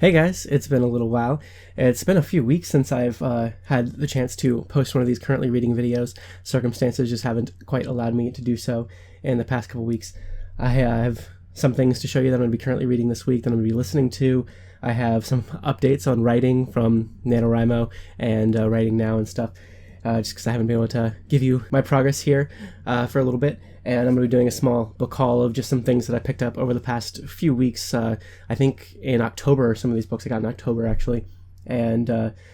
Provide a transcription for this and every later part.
Hey guys, it's been a little while. It's been a few weeks since I've had the chance to post one of these currently reading videos. Circumstances just haven't quite allowed me to do so in the past couple weeks. I have some things to show you that I'm going to be currently reading this week that I'm going to be listening to. I have some updates on writing from NaNoWriMo and Writing Now and stuff, just because I haven't been able to give you my progress here for a little bit. And I'm going to be doing a small book haul of just some things that I picked up over the past few weeks. I think in October, some of these books I got in October actually. And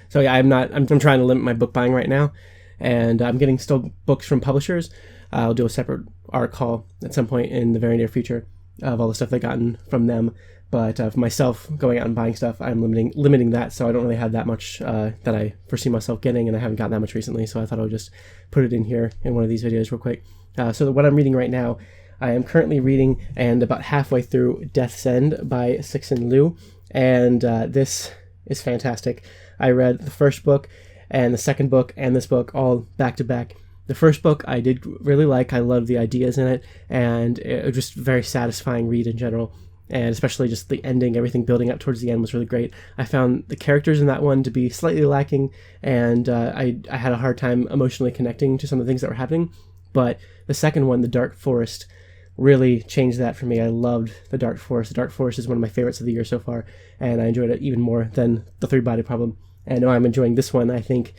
so yeah, I'm trying to limit my book buying right now, and I'm getting still books from publishers. I'll do a separate art haul at some point in the very near future of all the stuff I've gotten from them. But for myself, going out and buying stuff, I'm limiting that, so I don't really have that much that I foresee myself getting, and I haven't gotten that much recently, so I thought I would just put it in here in one of these videos real quick. So what I'm reading right now, I am currently reading and about halfway through Death's End by Cixin Liu, and this is fantastic. I read the first book and the second book and this book all back to back. The first book I did really like. I loved the ideas in it, and it was just a very satisfying read in general. And especially just the ending, everything building up towards the end was really great. I found the characters in that one to be slightly lacking, and I had a hard time emotionally connecting to some of the things that were happening. But the second one, The Dark Forest, really changed that for me. I loved The Dark Forest. The Dark Forest is one of my favorites of the year so far, and I enjoyed it even more than The Three-Body Problem. And now I'm enjoying this one, I think,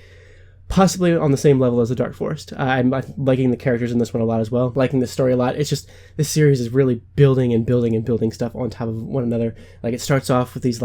possibly on the same level as The Dark Forest. I'm liking the characters in this one a lot as well, liking the story a lot. It's just, this series is really building and building and building stuff on top of one another. Like, it starts off with these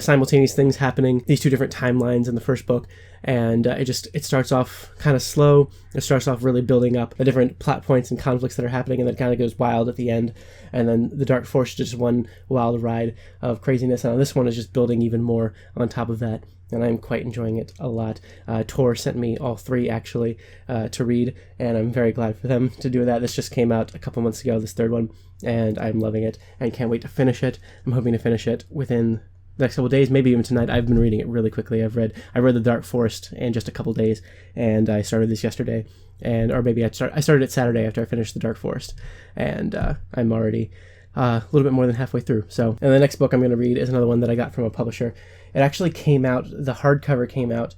simultaneous things happening, these two different timelines in the first book, and it starts off kind of slow. It starts off really building up the different plot points and conflicts that are happening, and then it kind of goes wild at the end. And then The Dark Forest is just one wild ride of craziness, and this one is just building even more on top of that, and I'm quite enjoying it a lot. Tor sent me all three, actually, to read, and I'm very glad for them to do that. This just came out a couple months ago, this third one, and I'm loving it and can't wait to finish it. I'm hoping to finish it within the next couple days, maybe even tonight. I've been reading it really quickly. I read The Dark Forest in just a couple days, and I started this yesterday, or maybe I started it Saturday after I finished The Dark Forest, and I'm already a little bit more than halfway through. So, and the next book I'm going to read is another one that I got from a publisher. It actually came out, the hardcover came out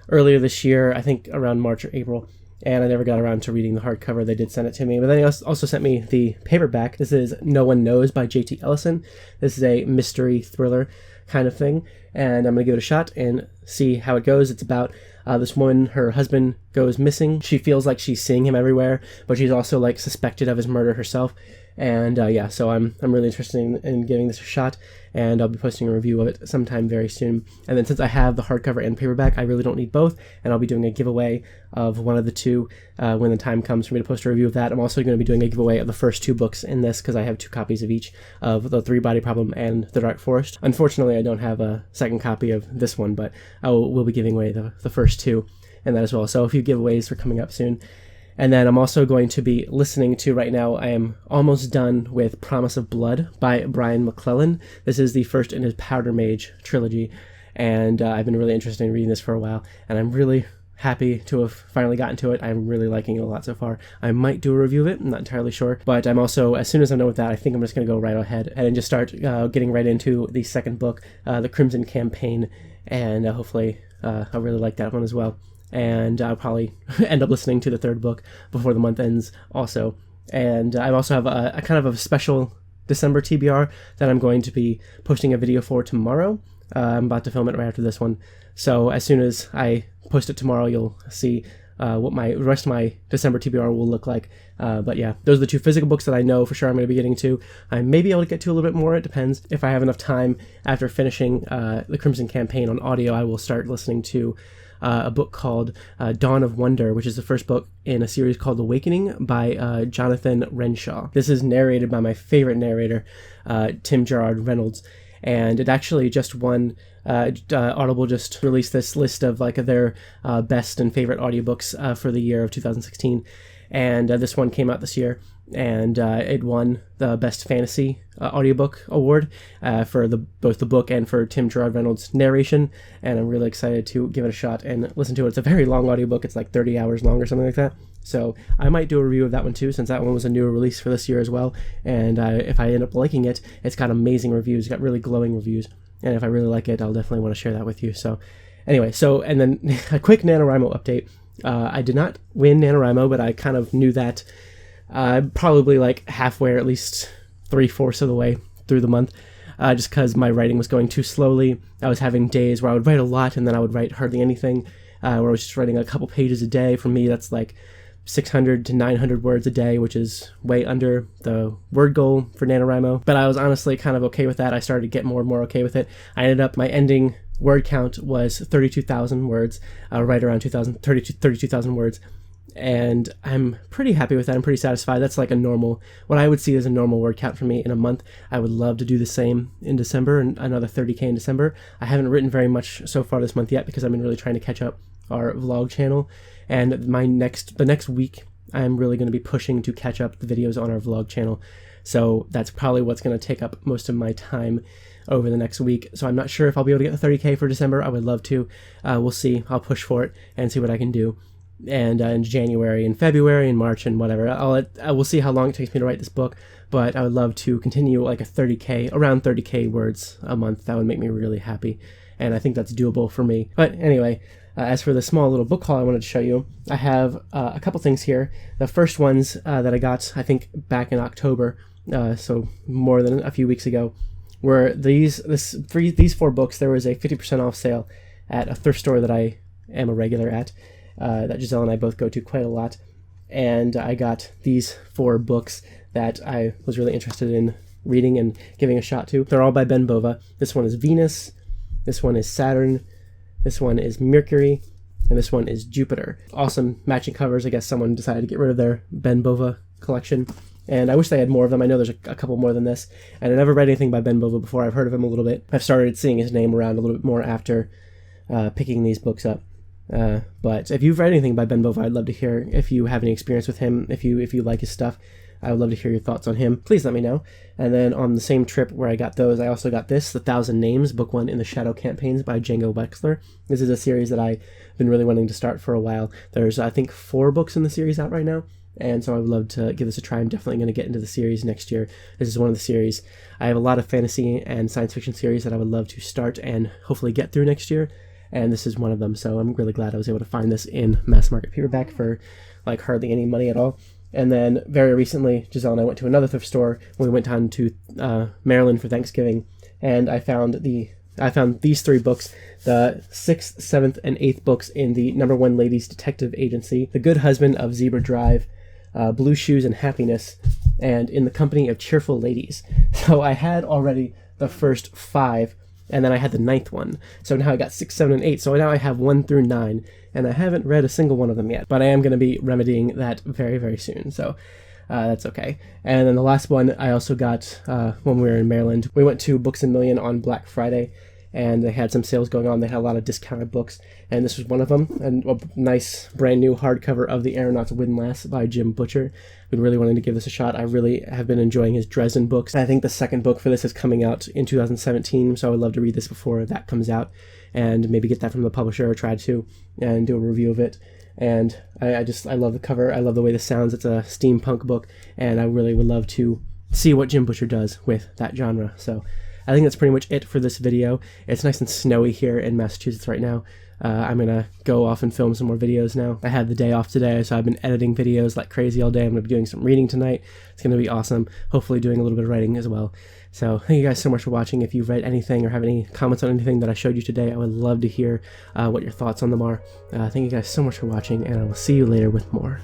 earlier this year, I think around March or April, and I never got around to reading the hardcover. They did send it to me, but then he also sent me the paperback. This is No One Knows by J.T. Ellison. This is a mystery thriller kind of thing, and I'm going to give it a shot and see how it goes. It's about this woman, her husband goes missing. She feels like she's seeing him everywhere, but she's also like suspected of his murder herself. And yeah, so I'm really interested in giving this a shot, and I'll be posting a review of it sometime very soon. And then since I have the hardcover and paperback, I really don't need both, and I'll be doing a giveaway of one of the two when the time comes for me to post a review of that. I'm also going to be doing a giveaway of the first two books in this, because I have 2 copies of each, of The Three-Body Problem and The Dark Forest. Unfortunately, I don't have a second copy of this one, but we'll be giving away the first two and that as well. So a few giveaways are coming up soon. And then I'm also going to be listening to, right now, I am almost done with Promise of Blood by Brian McClellan. This is the first in his Powder Mage trilogy, and I've been really interested in reading this for a while, and I'm really happy to have finally gotten to it. I'm really liking it a lot so far. I might do a review of it, I'm not entirely sure, but I'm also, as soon as I'm done with that, I think I'm just going to go right ahead and just start getting right into the second book, The Crimson Campaign, and hopefully I'll really like that one as well. And I'll probably end up listening to the third book before the month ends also. And I also have a kind of a special December TBR that I'm going to be posting a video for tomorrow. I'm about to film it right after this one. So as soon as I post it tomorrow, you'll see what the rest of my December TBR will look like. But yeah, those are the 2 physical books that I know for sure I'm going to be getting to. I may be able to get to a little bit more. It depends. If I have enough time after finishing The Crimson Campaign on audio, I will start listening to a book called Dawn of Wonder, which is the first book in a series called Awakening by Jonathan Renshaw. This is narrated by my favorite narrator, Tim Gerard Reynolds, and it actually just won. Audible just released this list of like their best and favorite audiobooks for the year of 2016, and this one came out this year, and it won the Best Fantasy Audiobook Award for both the book and for Tim Gerard Reynolds' narration, and I'm really excited to give it a shot and listen to it. It's a very long audiobook. It's like 30 hours long or something like that, so I might do a review of that one too, since that one was a newer release for this year as well, and if I end up liking it, it's got amazing reviews. It's got really glowing reviews, and if I really like it, I'll definitely want to share that with you. So anyway, and then a quick NaNoWriMo update. I did not win NaNoWriMo, but I kind of knew that probably like halfway, or at least 3/4 of the way through the month, just because my writing was going too slowly. I was having days where I would write a lot and then I would write hardly anything, where I was just writing a couple pages a day. For me, that's like 600 to 900 words a day, which is way under the word goal for NaNoWriMo. But I was honestly kind of okay with that. I started to get more and more okay with it. I ended up, my ending word count was 32,000 words, right around 32,000 words. And I'm pretty happy with that. I'm pretty satisfied. That's like what I would see as a normal word count for me in a month. I would love to do the same in December, and another 30K in December. I haven't written very much so far this month yet because I've been really trying to catch up our vlog channel. And the next week, I'm really going to be pushing to catch up the videos on our vlog channel. So that's probably what's going to take up most of my time over the next week. So I'm not sure if I'll be able to get the 30K for December. I would love to. We'll see. I'll push for it and see what I can do. And in January and February and March and whatever, I will see how long it takes me to write this book, but I would love to continue like around 30K words a month. That would make me really happy, and I think that's doable for me. But anyway, as for the small little book haul I wanted to show you, I have a couple things here. The first ones that I got, I think, back in October, so more than a few weeks ago, were these 4 books. There was a 50% off sale at a thrift store that I am a regular at, that Giselle and I both go to quite a lot, and I got these 4 books that I was really interested in reading and giving a shot to. They're all by Ben Bova. This one is Venus, this one is Saturn, this one is Mercury, and this one is Jupiter. Awesome matching covers. I guess someone decided to get rid of their Ben Bova collection, and I wish they had more of them. I know there's a couple more than this, and I never read anything by Ben Bova before. I've heard of him a little bit. I've started seeing his name around a little bit more after picking these books up. But if you've read anything by Ben Bova, I'd love to hear. If you have any experience with him, if you like his stuff, I would love to hear your thoughts on him. Please let me know. And then on the same trip where I got those, I also got this, The 1,000 Names, Book 1 in the Shadow Campaigns by Django Wexler. This is a series that I've been really wanting to start for a while. There's, I think, 4 books in the series out right now, and so I would love to give this a try. I'm definitely going to get into the series next year. This is one of the series. I have a lot of fantasy and science fiction series that I would love to start and hopefully get through next year, and this is one of them, so I'm really glad I was able to find this in mass market paperback for like hardly any money at all. And then very recently, Giselle and I went to another thrift store when we went down to Maryland for Thanksgiving, and I found these 3 books, the 6th, 7th, and 8th books in the #1 Ladies Detective Agency, The Good Husband of Zebra Drive, Blue Shoes and Happiness, and In the Company of Cheerful Ladies. So I had already the first 5, and then I had the 9th one. So now I got 6, 7, and 8. So now I have 1 through 9, and I haven't read a single one of them yet. But I am going to be remedying that very, very soon. So that's okay. And then the last one I also got when we were in Maryland. We went to Books A Million on Black Friday, and they had some sales going on. They had a lot of discounted books, and this was one of them. And a nice brand new hardcover of The Aeronaut's Windlass by Jim Butcher. Been really wanting to give this a shot. I really have been enjoying his Dresden books. I think the second book for this is coming out in 2017, so I would love to read this before that comes out, and maybe get that from the publisher, or try to, and do a review of it. And I love the cover. I love the way this sounds. It's a steampunk book, and I really would love to see what Jim Butcher does with that genre. So I think that's pretty much it for this video. It's nice and snowy here in Massachusetts right now. I'm going to go off and film some more videos now. I had the day off today, so I've been editing videos like crazy all day. I'm going to be doing some reading tonight. It's going to be awesome. Hopefully doing a little bit of writing as well. So thank you guys so much for watching. If you've read anything or have any comments on anything that I showed you today, I would love to hear what your thoughts on them are. Thank you guys so much for watching, and I will see you later with more.